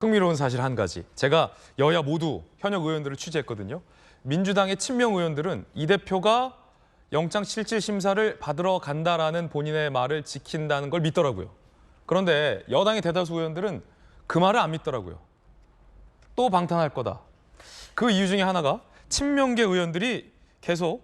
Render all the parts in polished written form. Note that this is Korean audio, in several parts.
흥미로운 사실 한 가지. 제가 여야 모두 현역 의원들을 취재했거든요. 민주당의 친명 의원들은 이 대표가 영장실질심사를 받으러 간다라는 본인의 말을 지킨다는 걸 믿더라고요. 그런데 여당의 대다수 의원들은 그 말을 안 믿더라고요. 또 방탄할 거다. 그 이유 중에 하나가 친명계 의원들이 계속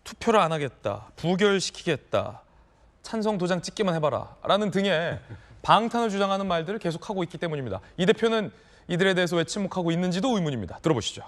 투표를 안 하겠다, 부결시키겠다, 찬성 도장 찍기만 해봐라 라는 등의 방탄을 주장하는 말들을 계속하고 있기 때문입니다. 이 대표는 이들에 대해서 왜 침묵하고 있는지도 의문입니다. 들어보시죠.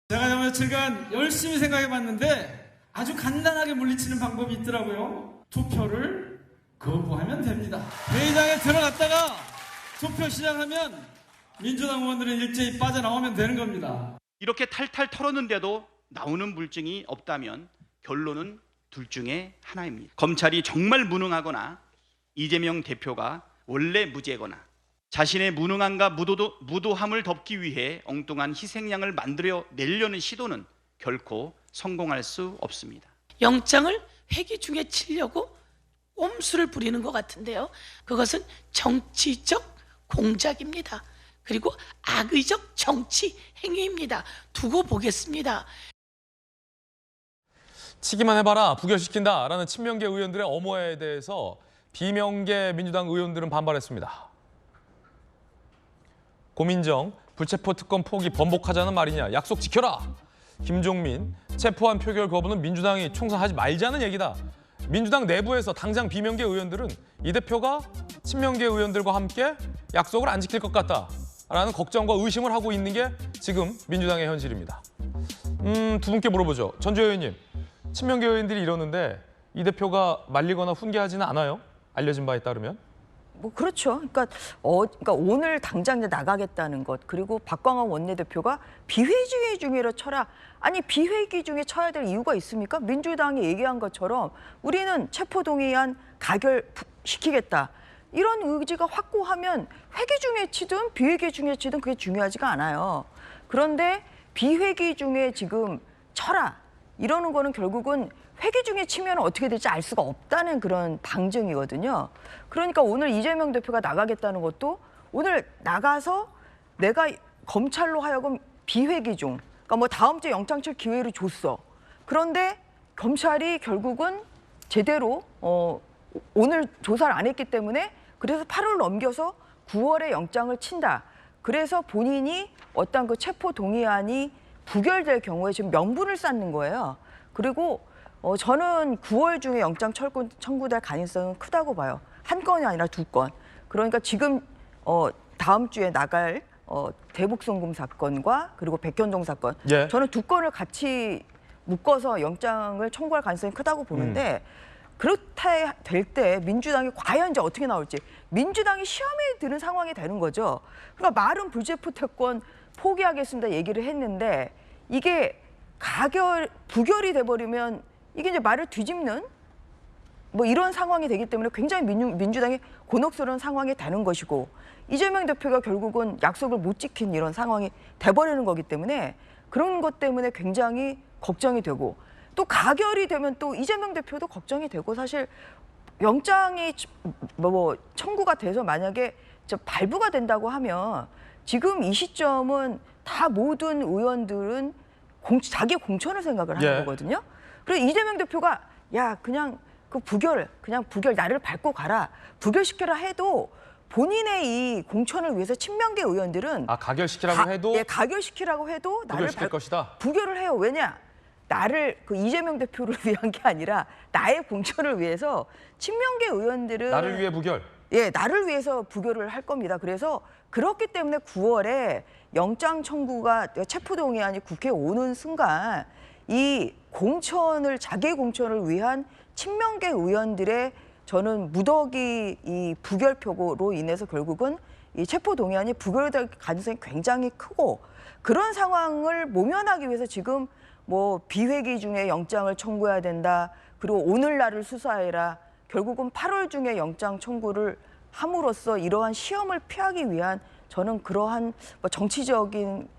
제가 며칠간 열심히 생각해봤는데 아주 간단하게 물리치는 방법이 있더라고요. 투표를 거부하면 됩니다. 회의장에 들어갔다가 투표 시작하면 민주당 의원들은 일제히 빠져나오면 되는 겁니다. 이렇게 탈탈 털었는데도 나오는 물증이 없다면 결론은 둘 중에 하나입니다. 검찰이 정말 무능하거나 이재명 대표가 원래 무죄거나 자신의 무능함과 무도함을 덮기 위해 엉뚱한 희생양을 만들어 내려는 시도는 결코 성공할 수 없습니다. 영장을 회기 중에 치려고 꼼수를 부리는 것 같은데요. 그것은 정치적 공작입니다. 그리고 악의적 정치 행위입니다. 두고 보겠습니다. 치기만 해봐라, 부결시킨다라는 친명계 의원들의 엄호에 대해서 비명계 민주당 의원들은 반발했습니다. 고민정, 불체포 특검 포기 번복하자는 말이냐, 약속 지켜라. 김종민, 체포안 표결 거부는 민주당이 총선하지 말자는 얘기다. 민주당 내부에서 당장 비명계 의원들은 이 대표가 친명계 의원들과 함께 약속을 안 지킬 것 같다라는 걱정과 의심을 하고 있는 게 지금 민주당의 현실입니다. 두 분께 물어보죠. 전주혜 의원님, 친명계 의원들이 이러는데 이 대표가 말리거나 훈계하지는 않아요? 알려진 바에 따르면? 뭐 그렇죠. 그러니까 오늘 당장 나가겠다는 것, 그리고 박광원 원내대표가 비회기 중에로 쳐라. 아니 비회기 중에 쳐야 될 이유가 있습니까? 민주당이 얘기한 것처럼 우리는 체포동의안 가결시키겠다. 이런 의지가 확고하면 회기 중에 치든 비회기 중에 치든 그게 중요하지가 않아요. 그런데 비회기 중에 지금 쳐라. 이러는 거는 결국은 회기 중에 치면 어떻게 될지 알 수가 없다는 그런 방증이거든요. 그러니까 오늘 이재명 대표가 나가겠다는 것도 오늘 나가서 내가 검찰로 하여금 비회기 중, 그러니까 뭐 다음 주에 영장 칠 기회를 줬어. 그런데 검찰이 결국은 제대로 오늘 조사를 안 했기 때문에 그래서 8월 넘겨서 9월에 영장을 친다. 그래서 본인이 어떤 그 체포 동의안이 부결될 경우에 지금 명분을 쌓는 거예요. 그리고 저는 9월 중에 영장 청구될 가능성은 크다고 봐요. 한 건이 아니라 두 건. 그러니까 지금 다음 주에 나갈 대북송금 사건과 그리고 백현동 사건. 예. 저는 두 건을 같이 묶어서 영장을 청구할 가능성이 크다고 보는데 그렇다 될 때 민주당이 과연 이제 어떻게 나올지 민주당이 시험에 드는 상황이 되는 거죠. 그러니까 말은 불체포 특권 포기하겠습니다 얘기를 했는데 이게 부결이 돼버리면 이게 이제 말을 뒤집는 뭐 이런 상황이 되기 때문에 굉장히 민주당이 곤혹스러운 상황이 되는 것이고 이재명 대표가 결국은 약속을 못 지킨 이런 상황이 돼버리는 거기 때문에 그런 것 때문에 굉장히 걱정이 되고 또 가결이 되면 또 이재명 대표도 걱정이 되고 사실 영장이 뭐 청구가 돼서 만약에 발부가 된다고 하면 지금 이 시점은 다 모든 의원들은 자기 공천을 생각을 하는 거거든요. 그래서 이재명 대표가 야 그냥 그냥 부결 나를 밟고 가라 부결시켜라 해도 본인의 이 공천을 위해서 친명계 의원들은 가결시키라고 해도 가결시키라고 해도 나를 부결시킬 것이다. 부결을 해요. 왜냐? 나를 이재명 대표를 위한 게 아니라 나의 공천을 위해서 친명계 의원들은 나를 위해 부결. 예, 나를 위해서 부결을 할 겁니다. 그래서 그렇기 때문에 9월에 영장 청구가 체포동의안이 국회에 오는 순간 이 자기 공천을 위한 친명계 의원들의 저는 무더기 이 부결표로 인해서 결국은 이 체포동의안이 부결될 가능성이 굉장히 크고 그런 상황을 모면하기 위해서 지금 뭐 비회기 중에 영장을 청구해야 된다. 그리고 오늘날을 수사해라. 결국은 8월 중에 영장 청구를 함으로써 이러한 시험을 피하기 위한 저는 그러한 뭐 정치적인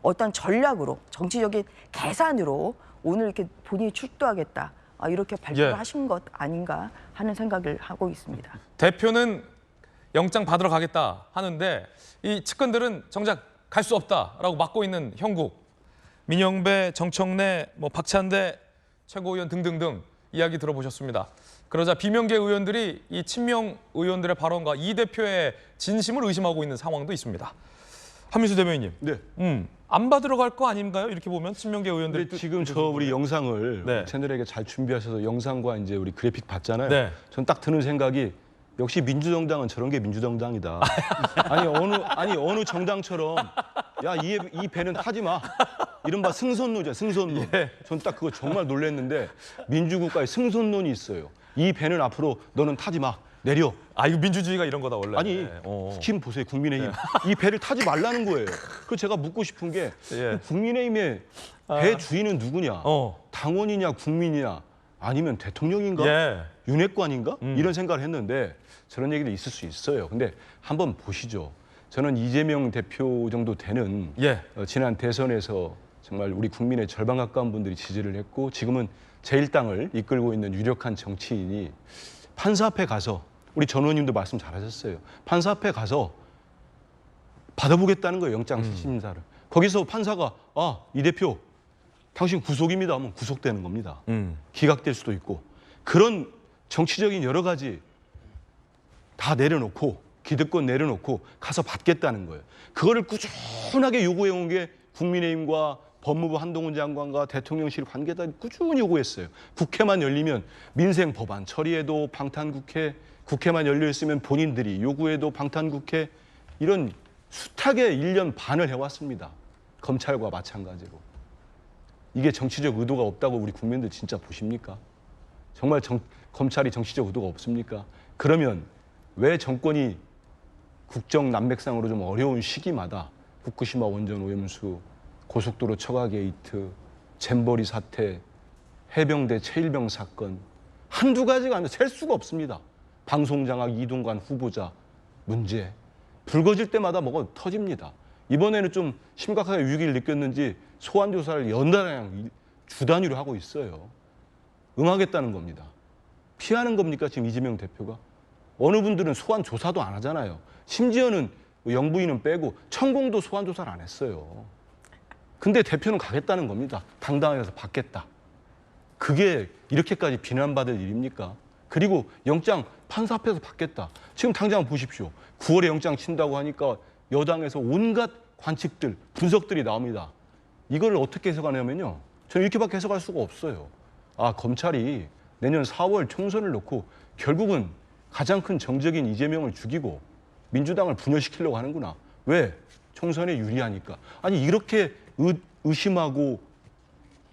어떤 전략으로 정치적인 계산으로 오늘 이렇게 본인이 출두하겠다. 이렇게 발표를 하신 것 아닌가 하는 생각을 하고 있습니다. 대표는 영장 받으러 가겠다 하는데 이 측근들은 정작 갈 수 없다라고 막고 있는 형국. 민영배, 정청래, 박찬대 최고위원 등등등 이야기 들어보셨습니다. 그러자 비명계 의원들이 이 친명 의원들의 발언과 이 대표의 진심을 의심하고 있는 상황도 있습니다. 한민수 대변인님, 네. 안 받으러 갈 거 아닌가요? 이렇게 보면 친명계 의원들이 근데 지금 저 우리 영상을 네. 채널에게 잘 준비하셔서 영상과 이제 우리 그래픽 봤잖아요. 네. 전 딱 드는 생각이 역시 민주정당은 저런 게 민주정당이다. 아니 어느 정당처럼 야 이 배는 타지 마. 이른바 승선론이죠. 승선론. 예. 전 딱 그거 정말 놀랐는데 민주국가에 승선론이 있어요. 이 배는 앞으로 너는 타지 마. 내려. 아 이거 민주주의가 이런 거다 원래. 아니 지금 보세요. 국민의힘. 이 배를 타지 말라는 거예요. 그래서 제가 묻고 싶은 게 예. 국민의힘의 배 주인은 누구냐? 당원이냐 국민이냐 아니면 대통령인가? 예. 윤핵관인가? 이런 생각을 했는데 저런 얘기도 있을 수 있어요. 근데 한번 보시죠. 저는 이재명 대표 정도 되는 예. 지난 대선에서 정말 우리 국민의 절반 가까운 분들이 지지를 했고 지금은 제1당을 이끌고 있는 유력한 정치인이 판사 앞에 가서 우리 전 의원님도 말씀 잘하셨어요. 판사 앞에 가서 받아보겠다는 거예요. 영장 실질심사를. 거기서 판사가 이 대표 당신 구속입니다 하면 구속되는 겁니다. 기각될 수도 있고 그런 정치적인 여러 가지 다 내려놓고 기득권 내려놓고 가서 받겠다는 거예요. 그거를 꾸준하게 요구해온 게 국민의힘과 법무부 한동훈 장관과 대통령실 관계다 꾸준히 요구했어요. 국회만 열리면 민생 법안 처리해도 방탄국회, 국회만 열려 있으면 본인들이 요구해도 방탄국회 이런 숱하게 1년 반을 해왔습니다. 검찰과 마찬가지로. 이게 정치적 의도가 없다고 우리 국민들 진짜 보십니까? 정말 검찰이 정치적 의도가 없습니까? 그러면 왜 정권이 국정 난맥상으로 좀 어려운 시기마다 후쿠시마 원전 오염수, 고속도로 처가 게이트, 잼버리 사태, 해병대 최일병 사건 한두 가지가 아니라 셀 수가 없습니다. 방송장악 이동관 후보자 문제 불거질 때마다 뭐가 터집니다. 이번에는 좀 심각하게 위기를 느꼈는지 소환 조사를 연달아 주 단위로 하고 있어요. 응하겠다는 겁니다. 피하는 겁니까 지금 이재명 대표가? 어느 분들은 소환 조사도 안 하잖아요. 심지어는 영부인은 빼고 천공도 소환 조사를 안 했어요. 근데 대표는 가겠다는 겁니다. 당당하게 해서 받겠다. 그게 이렇게까지 비난받을 일입니까? 그리고 영장 판사 앞에서 받겠다. 지금 당장 보십시오. 9월에 영장 친다고 하니까 여당에서 온갖 관측들, 분석들이 나옵니다. 이걸 어떻게 해석하냐면요. 저는 이렇게밖에 해석할 수가 없어요. 검찰이 내년 4월 총선을 놓고 결국은 가장 큰 정적인 이재명을 죽이고 민주당을 분열시키려고 하는구나. 왜? 총선에 유리하니까. 아니 이렇게 의심하고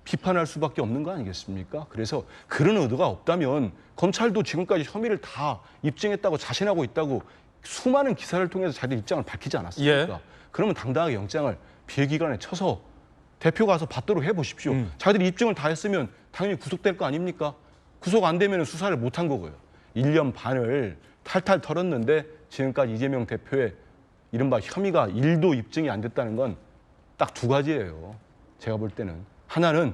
비판할 수밖에 없는 거 아니겠습니까? 그래서 그런 의도가 없다면 검찰도 지금까지 혐의를 다 입증했다고 자신하고 있다고 수많은 기사를 통해서 자기들 입장을 밝히지 않았습니까? 예. 그러면 당당하게 영장을 비회기관에 쳐서 대표 가서 받도록 해보십시오. 자기들이 입증을 다 했으면 당연히 구속될 거 아닙니까? 구속 안 되면 수사를 못한 거고요. 1년 반을 탈탈 털었는데 지금까지 이재명 대표의 이른바 혐의가 1도 입증이 안 됐다는 건 딱 두 가지예요. 제가 볼 때는. 하나는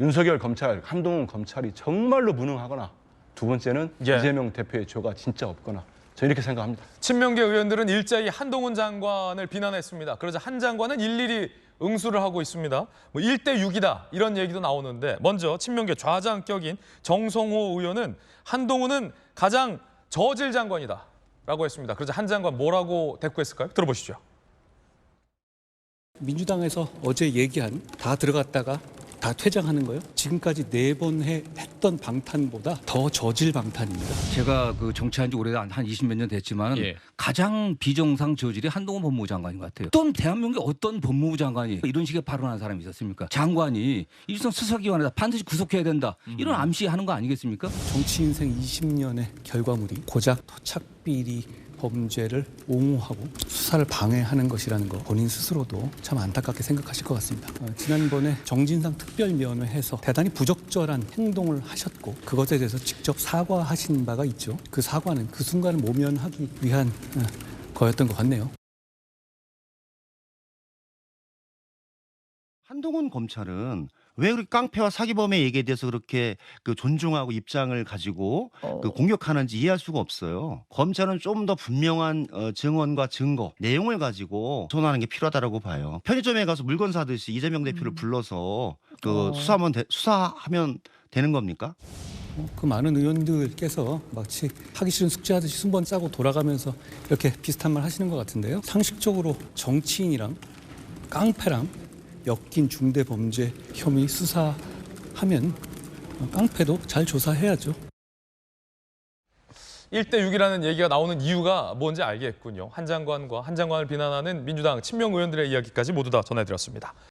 윤석열 검찰, 한동훈 검찰이 정말로 무능하거나 두 번째는 예. 이재명 대표의 죄가 진짜 없거나 저는 이렇게 생각합니다. 친명계 의원들은 일제히 한동훈 장관을 비난했습니다. 그러자 한 장관은 일일이 응수를 하고 있습니다. 1대 6이다 이런 얘기도 나오는데 먼저 친명계 좌장격인 정성호 의원은 한동훈은 가장 저질 장관이다 라고 했습니다. 그러자 한 장관 뭐라고 대꾸했을까요? 들어보시죠. 민주당에서 어제 얘기한 다 들어갔다가 다 퇴장하는 거요? 지금까지 4번 했던 방탄보다 더 저질 방탄입니다. 제가 그 정치한 지 오래 한 20몇 년 됐지만 가장 비정상 저질이 한동훈 법무부 장관인 것 같아요. 어떤 대한민국의 어떤 법무부 장관이 이런 식의 발언하는 사람이 있었습니까? 장관이 일선 수사기관에다 반드시 구속해야 된다. 이런 암시하는 거 아니겠습니까? 정치 인생 20년의 결과물이 고작 토착비리 범죄를 옹호하고 수사를 방해하는 것이라는 거 본인 스스로도 참 안타깝게 생각하실 것 같습니다. 지난번에 정진상 특별면회에서 대단히 부적절한 행동을 하셨고 그것에 대해서 직접 사과하신 바가 있죠. 그 사과는 그 순간을 모면하기 위한 거였던 것 같네요. 한동훈 검찰은 왜 그렇게 깡패와 사기범의 얘기에 대해서 그렇게 그 존중하고 입장을 가지고 그 공격하는지 이해할 수가 없어요. 검찰은 좀 더 분명한 증언과 증거, 내용을 가지고 소환하는 게 필요하다라고 봐요. 편의점에 가서 물건 사듯이 이재명 대표를 불러서 그 수사하면 되는 겁니까? 그 많은 의원들께서 마치 하기 싫은 숙제하듯이 순번 짜고 돌아가면서 이렇게 비슷한 말 하시는 것 같은데요. 상식적으로 정치인이랑 깡패랑 엮인 중대 범죄 혐의 수사하면 깡패도 잘 조사해야죠. 1대6이라는 얘기가 나오는 이유가 뭔지 알겠군요. 한 장관과 한 장관을 비난하는 민주당 친명 의원들의 이야기까지 모두 다 전해드렸습니다.